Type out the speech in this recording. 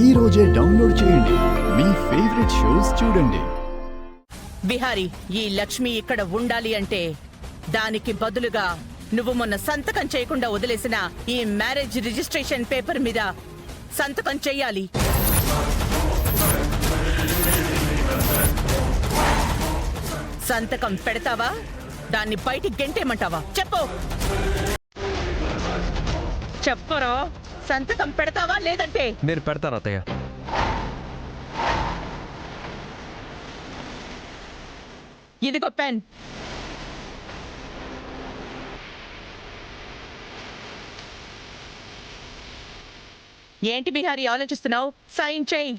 ఈ రోజే డౌన్లోడ్ చేయండి. మీ ఫేవరెట్ షోస్ చూడండి. బిహారీ, ఈ లక్ష్మి ఇక్కడ ఉండాలి అంటే దానికి బదులుగా నువ్వు మొన్న సంతకం చేయకుండా వదిలేసిన ఈ మ్యారేజ్ రిజిస్ట్రేషన్ పేపర్ మీద సంతకం చెయ్యాలి. సంతకం పెడతావా, దాన్ని బయటికి గెంటేమంటావా? చెప్పు చెప్పరా, సంతకం పెడతావా లేదంటే? నేను పెడతాను అత్తయ్య. ఇదిగో పెన్. ఏంటి బిహారీ ఆలోచిస్తున్నావు? సైన్ చేయి.